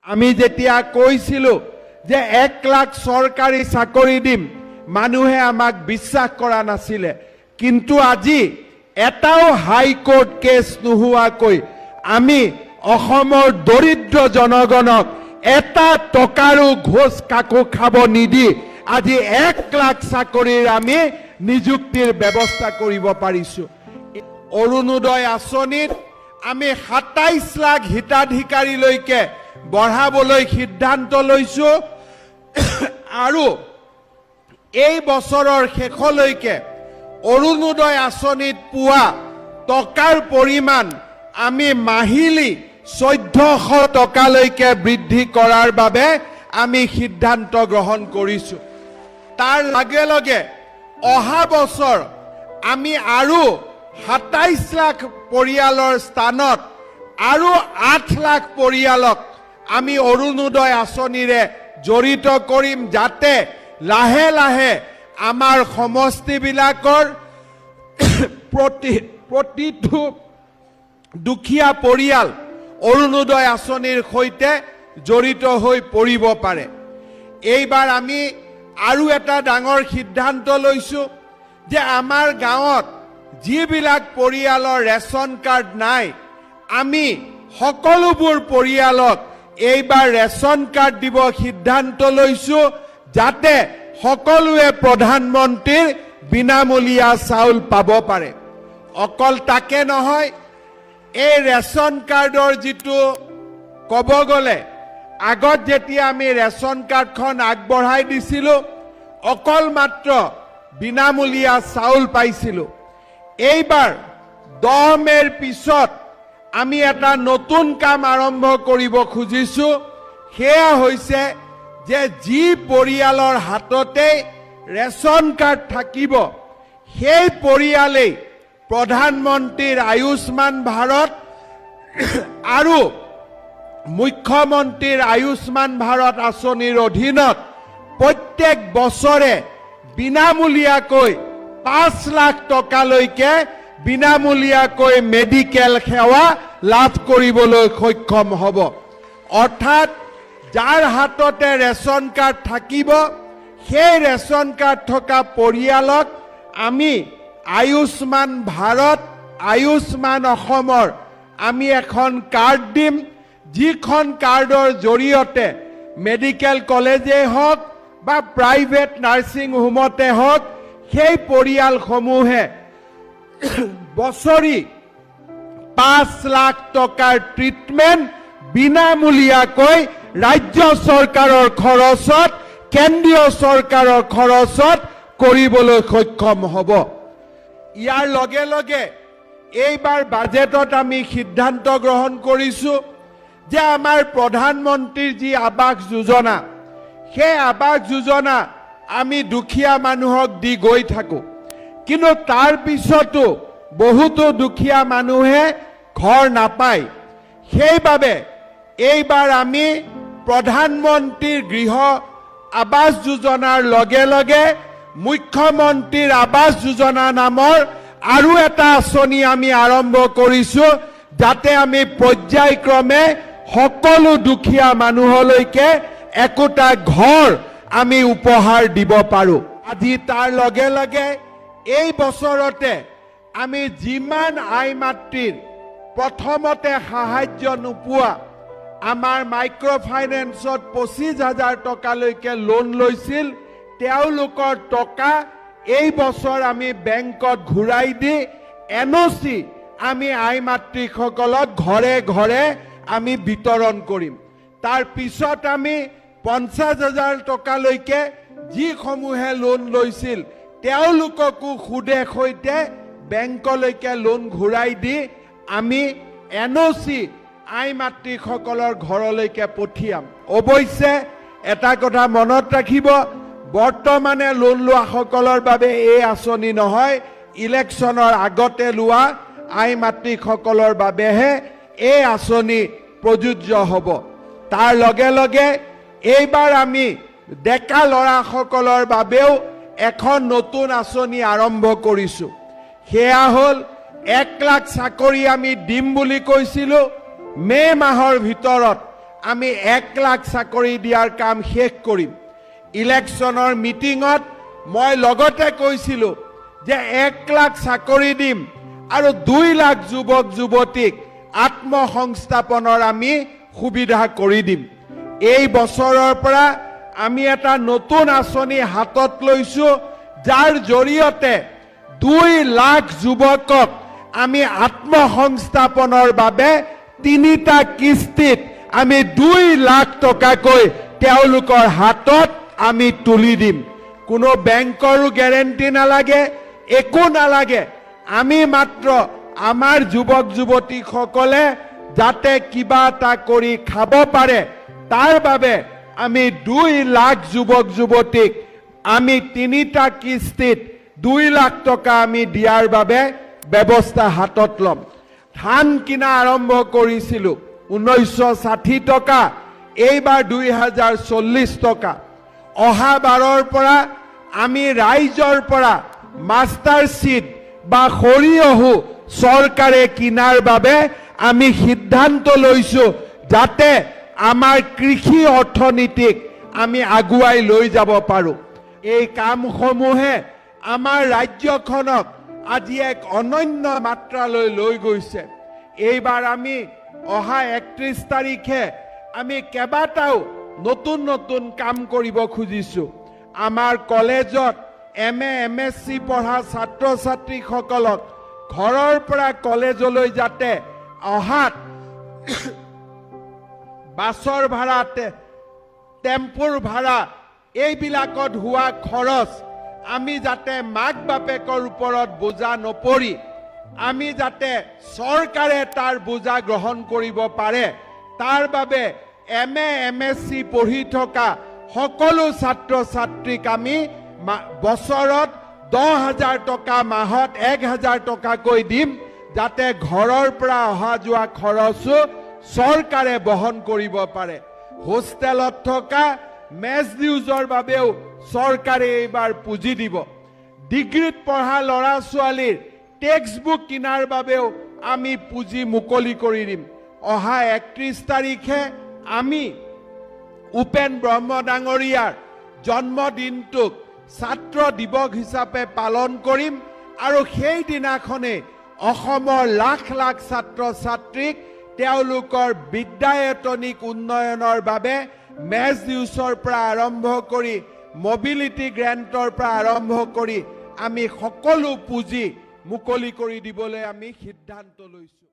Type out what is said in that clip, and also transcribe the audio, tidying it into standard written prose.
আমি যেতিয়া কৈছিলো যে 1 লাখ চৰকাৰী চাকৰি দিম, মানুহে আমাক বিশ্বাস কৰা নাছিলে। কিন্তু আজি এটাও হাইকোৰ্ট কেছ নোহোৱাকৈ আমি অসমৰ দৰিদ্ৰ জনগণক এটা টকাৰো ঘোষ কাকো খাব নিদি আজি 1 লাখ চাকৰিৰ আমি নিযুক্তিৰ ব্যৱস্থা কৰিব পাৰিছো। অৰুণোদয় আঁচনিত আমি 27 লাখ হিতাধিকাৰীলৈকে বঢ়াবলৈ সিদ্ধান্ত লৈছো আৰু এই বছৰৰ শেষলৈকে অৰুণোদয় আঁচনিত পোৱা টকাৰ পৰিমাণ আমি মাহিলী 1400 টকালৈকে বৃদ্ধি কৰাৰ বাবে আমি সিদ্ধান্ত গ্ৰহণ কৰিছো। তাৰ লগে লগে অহা বছৰ আমি আৰু 27 লাখ পৰিয়ালৰ স্থানত আৰু 8 লাখ পৰিয়ালক আমি অৰুণোদয় আঁচনিৰে জড়িত কৰিম, যাতে লাহে লাহে আমাৰ সমষ্টিবিলাকৰ প্ৰতিটো দুখীয়া পৰিয়াল অৰুণোদয় আঁচনিৰ সৈতে জড়িত হৈ পৰিব পাৰে। এইবাৰ আমি আৰু এটা ডাঙৰ সিদ্ধান্ত লৈছো যে আমাৰ গাঁৱত যিবিলাক পৰিয়ালৰ ৰেচন কাৰ্ড নাই, আমি সকলোবোৰ পৰিয়ালক এইবাৰ ৰেচন কাৰ্ড দিব সিদ্ধান্ত লৈছো, যাতে সকলোৱে প্ৰধানমন্ত্ৰীৰ বিনামূলীয়া চাউল পাব পাৰে। অকল তাকে নহয়, এই ৰেচন কাৰ্ডৰ যিটো ক'ব গ'লে আগত যেতিয়া আমি ৰেচন কাৰ্ডখন আগবঢ়াই দিছিলো অকল মাত্ৰ বিনামূলীয়া চাউল পাইছিলো। এইবাৰ 10 মেৰ পিছত আমি এটা নতুন কাম আৰম্ভ কৰিব খুজিছো। সেয়া হৈছে যে যি পৰিয়ালৰ হাততে ৰেচন কাৰ্ড থাকিব সেই পৰিয়ালেই প্ৰধানমন্ত্ৰীৰ আয়ুষ্মান ভাৰত আৰু মুখ্যমন্ত্ৰীৰ আয়ুষ্মান ভাৰত আঁচনিৰ অধীনত প্ৰত্যেক বছৰে বিনামূলীয়াকৈ 5 লাখ টকালৈকে বিনামূলীয়াকৈ মেডিকেল সেৱা লাভ কৰিবলৈ সক্ষম হ'ব। অৰ্থাৎ যাৰ হাততে ৰেচন কাৰ্ড থাকিব সেই ৰেচন কাৰ্ড থকা পৰিয়ালক আমি আয়ুষ্মান ভাৰত, আয়ুষ্মান অসমৰ আমি এখন কাৰ্ড দিম, যিখন কাৰ্ডৰ জৰিয়তে মেডিকেল কলেজেই হওক বা প্ৰাইভেট নাৰ্ছিং হোমতে হওক সেই পৰিয়ালসমূহে বছৰি 5 লাখ টকাৰ ট্ৰিটমেণ্ট বিনামূলীয়াকৈ ৰাজ্য চৰকাৰৰ খৰচত, কেন্দ্ৰীয় চৰকাৰৰ খৰচত কৰিবলৈ সক্ষম হ'ব। ইয়াৰ লগে লগে এইবাৰ বাজেটত আমি সিদ্ধান্ত গ্ৰহণ কৰিছো যে আমাৰ প্ৰধানমন্ত্ৰীৰ যি আৱাস যোজনা, সেই আৱাস যোজনা আমি দুখীয়া মানুহক দি গৈ থাকো, কিন্তু তাৰ পিছতো বহুতো দুখীয়া মানুহে ঘৰ নাপায়। সেইবাবে এইবাৰ আমি প্ৰধানমন্ত্ৰীৰ গৃহ আৱাস যোজনাৰ লগে লগে মুখ্যমন্ত্ৰীৰ আৱাস যোজনা নামৰ আৰু এটা আঁচনি আমি আৰম্ভ কৰিছো, যাতে আমি পৰ্যায়ক্ৰমে সকলো দুখীয়া মানুহলৈকে একোটা ঘৰ আমি উপহাৰ দিব পাৰো। আজি তাৰ লগে লগে এই বছৰতে আমি যিমান আই মাতৃৰ প্ৰথমতে সাহায্য নোপোৱা আমাৰ মাইক্ৰ' ফাইনেন্সত 25,000 টকালৈকে লোন লৈছিল, তেওঁলোকৰ টকা এই বছৰ আমি বেংকত ঘূৰাই দি NOC আমি আই মাতৃসকলক ঘৰে ঘৰে আমি বিতৰণ কৰিম। তাৰ পিছত আমি 50,000 টকালৈকে যিসমূহে লোন লৈছিল তেওঁলোককো সুদে সৈতে বেংকলৈকে লোন ঘূৰাই দি আমি NOC আই মাতৃসকলৰ ঘৰলৈকে পঠিয়াম। অৱশ্যে এটা কথা মনত ৰাখিব, বৰ্তমানে লোন লোৱাসকলৰ বাবে এই আঁচনি নহয়, ইলেকশ্যনৰ আগতে লোৱা আই মাতৃসকলৰ বাবেহে এই আঁচনি প্ৰযোজ্য হ'ব। তাৰ লগে লগে এইবাৰ আমি ডেকা ল'ৰাসকলৰ বাবেও এখন নতুন আঁচনি আৰম্ভ কৰিছো। সেয়া হ'ল 1 লাখ চাকৰি আমি দিম বুলি কৈছিলো, মে' মাহৰ ভিতৰত আমি 1 লাখ চাকৰি দিয়াৰ কাম শেষ কৰিম ইলেকশ্যনৰ মিটিঙত মই লগতে কৈছিলোঁ যে 1 লাখ চাকৰি দিম আৰু 2 লাখ যুৱক যুৱতীক আত্মসংস্থাপনৰ আমি সুবিধা কৰি দিম এই বছৰৰ পৰা আমি এটা নতুন আঁচনি হাতত লৈছো যাৰ জৰিয়তে 2 লাখ যুৱকক আমি আত্মসংস্থাপনৰ বাবে 3টা কিস্তিত আমি 2 লাখ টকাকৈ তেওঁলোকৰ হাতত আমি তুলি দিম কোনো বেংকৰো গ্যাৰেণ্টি নালাগে একো নালাগে আমি মাত্ৰ আমাৰ যুৱক যুৱতীসকলে যাতে কিবা এটা কৰি খাব পাৰে তাৰ বাবে আমি 2 লাখ যুৱক যুৱতীক আমি 3টা কিস্তিত 2 লাখ টকা আমি দিয়াৰ বাবে ব্যৱস্থা হাতত লম ধান কিনা আৰম্ভ কৰিছিলোঁ 1960 টকা এইবাৰ 2040 টকা অহা বাৰৰ পৰা আমি ৰাইজৰ পৰা মাষ্টাৰ সিড বা খৰিয়হু চৰকাৰে কিনাৰ বাবে আমি সিদ্ধান্ত লৈছো যাতে আমাৰ কৃষি অৰ্থনীতিক আমি আগুৱাই লৈ যাব পাৰো এই কামসমূহে আমাৰ ৰাজ্যখনক আজি এক অনন্য মাত্ৰালৈ লৈ গৈছে এইবাৰ আমি অহা 31 তাৰিখে আমি কেইবাটাও নতুন নতুন কাম কৰিব খুজিছো আমাৰ কলেজত MA MSc পঢ়া ছাত্ৰ ছাত্ৰীসকলক ঘৰৰ পৰা কলেজলৈ যাতে অহাত বাছৰ ভাড়া টেম্পুৰ ভাড়া এইবিলাকত হোৱা খৰচ আমি যাতে মাক বাপেকৰ ওপৰত বোজা নপৰি আমি যাতে চৰকাৰে তাৰ বোজা গ্ৰহণ কৰিব পাৰে তাৰ বাবে MA MSc পঢ়ি থকা সকলো ছাত্ৰ ছাত্ৰীক আমি বছৰত 10,000 টকা মাহত 1,000 টকাকৈ দিম যাতে ঘৰৰ পৰা অহা যোৱা খৰচো চৰকাৰে বহন কৰিব পাৰে হোষ্টেলত থকা মেছ ডিউজৰ বাবেও চৰকাৰে এইবাৰ পুঁজি দিব ডিগ্ৰীত পঢ়া ল'ৰা ছোৱালীৰ টেক্সট বুক কিনাৰ বাবেও আমি পুঁজি মুকলি কৰি দিম অহা 31 তাৰিখে আমি উপেন ব্ৰহ্ম ডাঙৰীয়াৰ জন্মদিনটোক ছাত্ৰ দিৱস হিচাপে পালন কৰিম আৰু সেই দিনাখনে অসমৰ লাখ লাখ ছাত্ৰ ছাত্ৰীক তেওঁলোকৰ বিদ্যায়তনিক উন্নয়নৰ বাবে মেছ ডিউজৰ পৰা আৰম্ভ কৰি মোবিলিটি গ্ৰেণ্টৰ পৰা আৰম্ভ কৰি আমি সকলো পুঁজি মুকলি কৰি দিবলৈ আমি সিদ্ধান্ত লৈছো